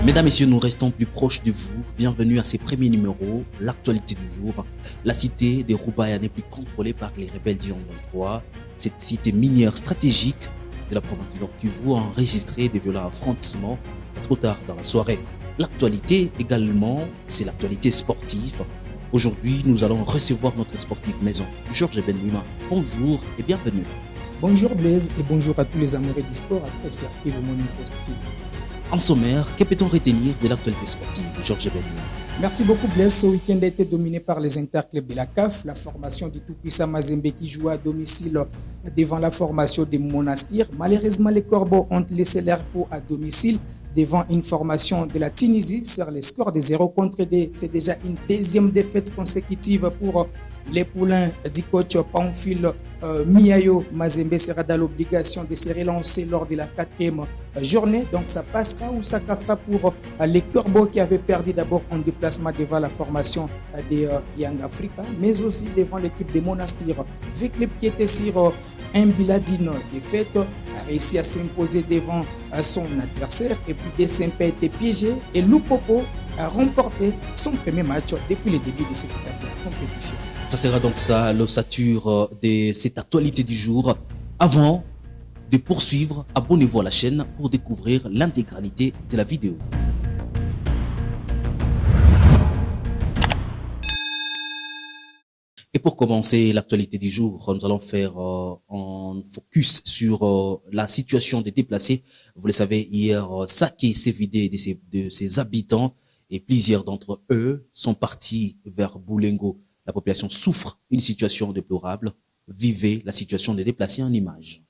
Mesdames, Messieurs, nous restons plus proches de vous. Bienvenue à ces premiers numéros, l'actualité du jour. La cité des Roubaïa n'est plus contrôlée par les rebelles du 23. Cette cité minière stratégique de la province du Nord Kivu a enregistré des violents affrontements trop tard dans la soirée. L'actualité également, c'est l'actualité sportive. Aujourd'hui, nous allons recevoir notre sportif maison, Georges Benouima. Bonjour et bienvenue. Bonjour Blaise et bonjour à tous les amoureux du sport à travers Kivu Morning Post TV. En sommaire, que peut-on retenir de l'actualité sportive, Georges Benouima? Merci beaucoup Blaise. Ce week-end a été dominé par les interclubs de la CAF, la formation du tout-puissant Mazembe qui joue à domicile devant la formation des Monastir. Malheureusement, les Corbeaux ont laissé leur peau à domicile devant une formation de la Tunisie sur les scores de 0-2. C'est déjà une deuxième défaite consécutive pour les poulains du coach Pamphile Miayo. Mazembe sera dans l'obligation de se relancer lors de la 4e journée. Donc ça passera ou ça cassera pour les Corbeaux qui avaient perdu d'abord en déplacement devant la formation des Young Africa, mais aussi devant l'équipe des Monastir. Viclip qui était sur un bilan d'une défaite a réussi à s'imposer devant son adversaire et puis Desempe a été piégé et Lupopo a remporté son premier match depuis le début de cette compétition. Ça sera donc ça l'ossature de cette actualité du jour. Avant de poursuivre, abonnez-vous à la chaîne pour découvrir l'intégralité de la vidéo. Et pour commencer l'actualité du jour, nous allons faire un focus sur la situation des déplacés. Vous le savez, hier, Saké s'est vidé de ses habitants et plusieurs d'entre eux sont partis vers Boulengo. La population souffre une situation déplorable. Vivez la situation des déplacés en images.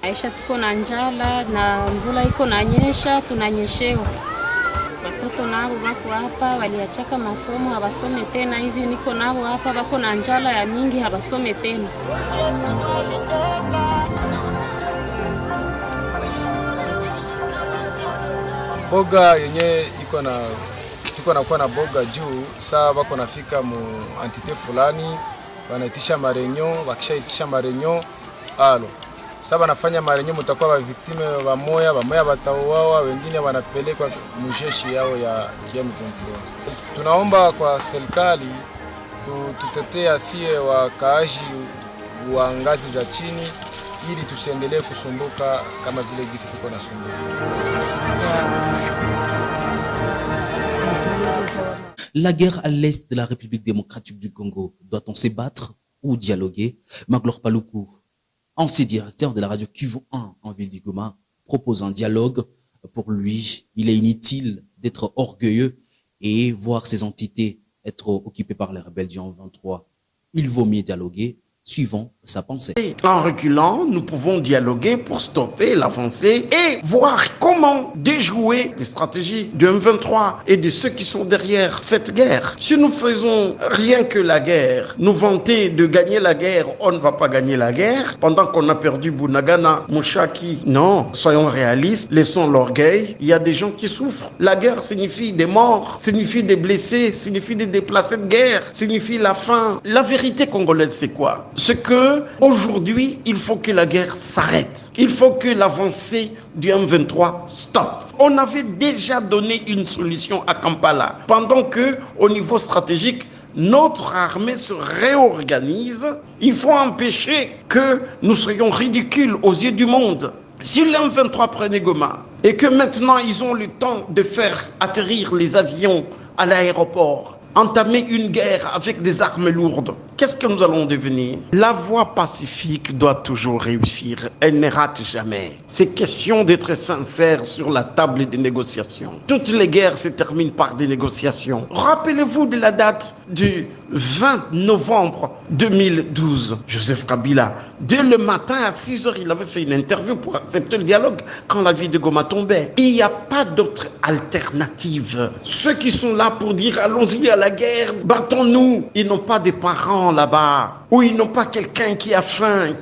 Aisha, tuko na njala na mvula iko nanyesha, tunanyeshewa. Watoto nao wako hapa waliachaka masomo, hawasome tena. Hivi niko nao hapa wako na njala ya mingi, hawasome tena. Boga yenye tuko na kuwa na boga juu saa wako nafika mu entité fulani wanaitisha marenyo, wakishaitisha marenyo sasa wanafanya marenyo, mtakuwa wa victime wa moya watauawa, wengine wanapelekwa mjeshi yao ya M23. Tunaomba kwa serikali tutetee asie wakaaji wa ngazi za chini ili tusiendelee kusumbuka kama vile gisi tuko na sumbuka. La guerre à l'est de la République démocratique du Congo, doit-on se battre ou dialoguer? Magloire Paluku, ancien directeur de la radio Kivu 1 en ville du Goma, propose un dialogue. Pour lui, il est inutile d'être orgueilleux et voir ces entités être occupées par les rebelles du 23. Il vaut mieux dialoguer, suivant sa pensée. En reculant, nous pouvons dialoguer pour stopper l'avancée et voir comment déjouer les stratégies du M23 et de ceux qui sont derrière cette guerre. Si nous faisons rien que la guerre, nous vanter de gagner la guerre, on ne va pas gagner la guerre. Pendant qu'on a perdu Bunagana, Mouchaki, non, soyons réalistes, laissons l'orgueil. Il y a des gens qui souffrent. La guerre signifie des morts, signifie des blessés, signifie des déplacés de guerre, signifie la faim. La vérité congolaise, c'est quoi? C'est que aujourd'hui, il faut que la guerre s'arrête. Il faut que l'avancée du M23 stoppe. On avait déjà donné une solution à Kampala. Pendant que, au niveau stratégique, notre armée se réorganise. Il faut empêcher que nous soyons ridicules aux yeux du monde. Si le M23 prenait Goma et que maintenant ils ont le temps de faire atterrir les avions à l'aéroport, entamer une guerre avec des armes lourdes, qu'est-ce que nous allons devenir? La voie pacifique doit toujours réussir. Elle ne rate jamais. C'est question d'être sincère sur la table des négociations. Toutes les guerres se terminent par des négociations. Rappelez-vous de la date du 20 novembre 2012. Joseph Kabila, dès le matin à 6 heures, il avait fait une interview pour accepter le dialogue quand la vie de Goma tombait. Il n'y a pas d'autre alternative. Ceux qui sont là pour dire allons-y à la la guerre, battons-nous. Ils n'ont pas des parents là-bas, ou ils n'ont pas quelqu'un qui a faim,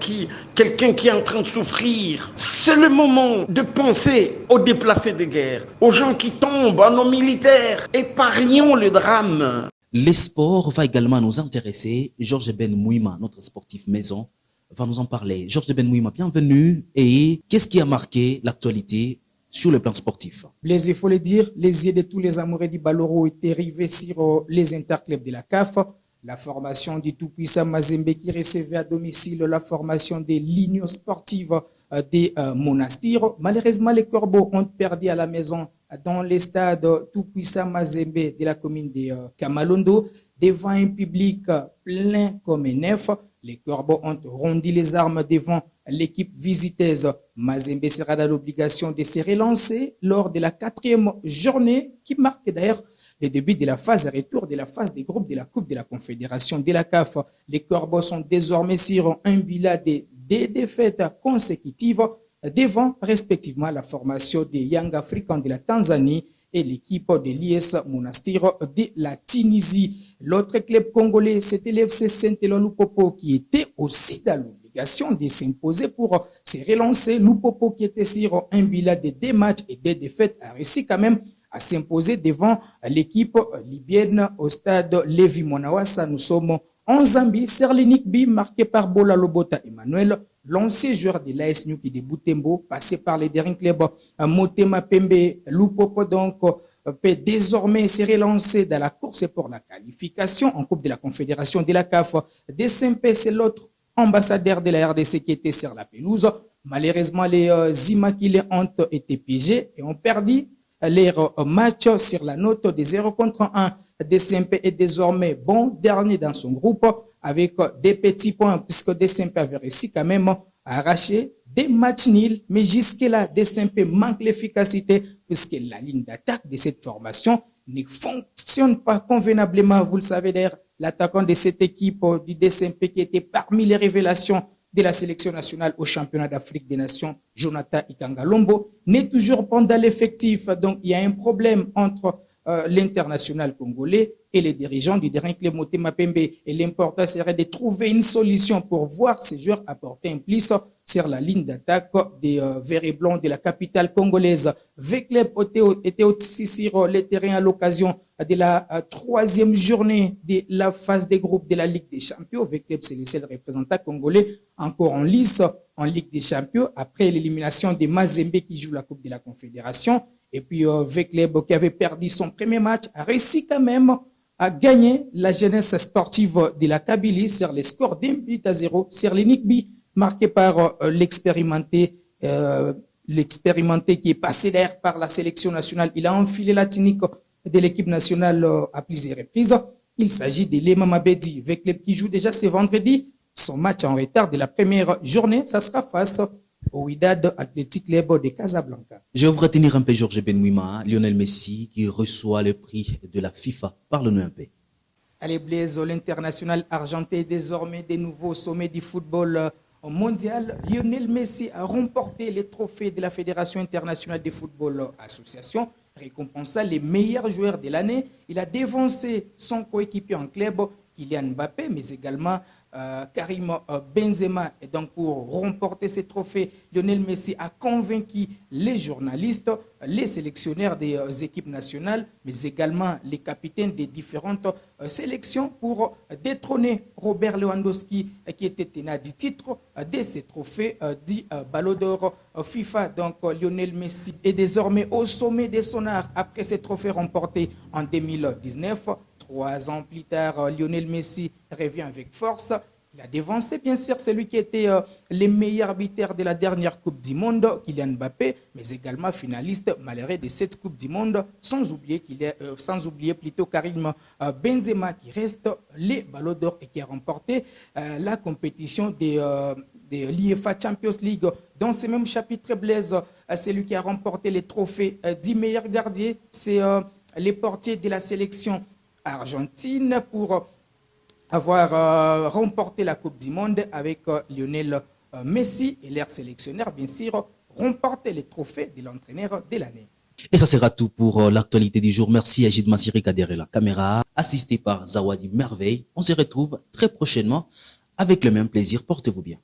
quelqu'un qui est en train de souffrir. C'est le moment de penser aux déplacés de guerre, aux gens qui tombent, à nos militaires. Épargnons le drame. Les sports va également nous intéresser. Georges Ben Mouima, notre sportif maison, va nous en parler. Georges Ben Mouima, bienvenue. Et qu'est-ce qui a marqué l'actualité sur le plan sportif? Blaise, il faut le dire, les yeux de tous les amoureux du Baloro étaient rivés sur les interclubs de la CAF. La formation du tout-puissant Mazembe qui recevait à domicile la formation de l'Union sportive des Monastires. Malheureusement, les Corbeaux ont perdu à la maison dans les stades tout-puissant Mazembe de la commune de Kamalondo, devant un public plein comme un œuf. Les Corbeaux ont rondi les armes devant l'équipe visiteuse. Mazembe sera dans l'obligation de se relancer lors de la 4e journée qui marque d'ailleurs le début de la phase retour de la phase des groupes de la Coupe de la Confédération de la CAF. Les Corbeaux sont désormais sur un bilan de 2 défaites consécutives devant respectivement la formation des Young Africans de la Tanzanie et l'équipe de l'IS Monastir de la Tunisie. L'autre club congolais, c'était l'FC Saint-Éloi Lupopo qui était aussi dans l'obligation de s'imposer pour se relancer. Lupopo qui était sur un bilan de 2 matchs et 2 défaites a réussi quand même à s'imposer devant l'équipe libyenne au stade Lévi Monawassa. Nous sommes en Zambie. Serlinik B marqué par Bola Lobota Emmanuel, l'ancien joueur de l'AS Nyuki de Butembo, passé par les derniers clubs Motema Pembe. Lupopo donc peut désormais se relancer dans la course pour la qualification en Coupe de la Confédération de la CAF. DSMP, c'est l'autre ambassadeur de la RDC qui était sur la pelouse. Malheureusement, les Immaculés ont été piégés et ont perdu leur match sur la note de 0-1. DSMP est désormais bon dernier dans son groupe avec des petits points puisque DSMP avait réussi quand même à arracher des matchs nuls. Mais jusque-là, DSMP manque l'efficacité puisque la ligne d'attaque de cette formation ne fonctionne pas convenablement. Vous le savez d'ailleurs, l'attaquant de cette équipe du DSMP qui était parmi les révélations de la sélection nationale au championnat d'Afrique des Nations, Jonathan Ikangalombo, n'est toujours pas dans l'effectif. Donc, il y a un problème entre l'international congolais et les dirigeants du dernier club Motema Pembe. Et l'important serait de trouver une solution pour voir ces joueurs apporter un plus sur la ligne d'attaque des Verts et Blancs de la capitale congolaise. V-Club était aussi sur le terrain à l'occasion de la 3e journée de la phase des groupes de la Ligue des Champions. V-Club, c'est le seul représentant congolais encore en lice en Ligue des Champions après l'élimination de Mazembe qui joue la Coupe de la Confédération. Et puis V-Club qui avait perdu son premier match a réussi quand même à gagner la jeunesse sportive de la Kabylie sur les scores d'1-0 sur l'unique but marqué par l'expérimenté qui est passé d'ailleurs par la sélection nationale. Il a enfilé la tunique de l'équipe nationale à plusieurs reprises. Il s'agit de Lema Mabedi, V-Club qui joue déjà ce vendredi son match en retard de la première journée. Ça sera face au Wydad Athletic Club de Casablanca. Je vais vous retenir un peu Georges Ben Mouima, Lionel Messi qui reçoit le prix de la FIFA. Parle-nous un peu. Allez Blaise, l'international argentin est désormais des nouveaux sommets du football mondial. Lionel Messi a remporté les trophées de la Fédération internationale de football association, récompensant les meilleurs joueurs de l'année. Il a dévancé son coéquipier en club, Kylian Mbappé, mais également Karim Benzema. Et donc pour remporter ces trophées, Lionel Messi a convaincu les journalistes, les sélectionneurs des équipes nationales, mais également les capitaines des différentes sélections pour détrôner Robert Lewandowski qui était tenant du titre de ces trophées dit Ballon d'Or FIFA. Donc Lionel Messi est désormais au sommet de son art après ces trophées remportés en 2019. 3 ans plus tard, Lionel Messi revient avec force. Il a dévancé, bien sûr, celui qui était le meilleur buteur de la dernière Coupe du Monde, Kylian Mbappé, mais également finaliste malheureux de cette Coupe du Monde, sans oublier plutôt Karim Benzema, qui reste les Ballons d'Or et qui a remporté la compétition de l'UEFA Champions League. Dans ce même chapitre, Blaise, celui qui a remporté les trophées 10 meilleurs gardiens, c'est les portiers de la sélection argentine pour avoir remporté la Coupe du Monde avec Lionel Messi et leur sélectionneur, bien sûr, remporté les trophées de l'entraîneur de l'année. Et ça sera tout pour l'actualité du jour. Merci à Gide Massiri Kadere, la caméra, assisté par Zawadi Merveille. On se retrouve très prochainement avec le même plaisir. Portez-vous bien.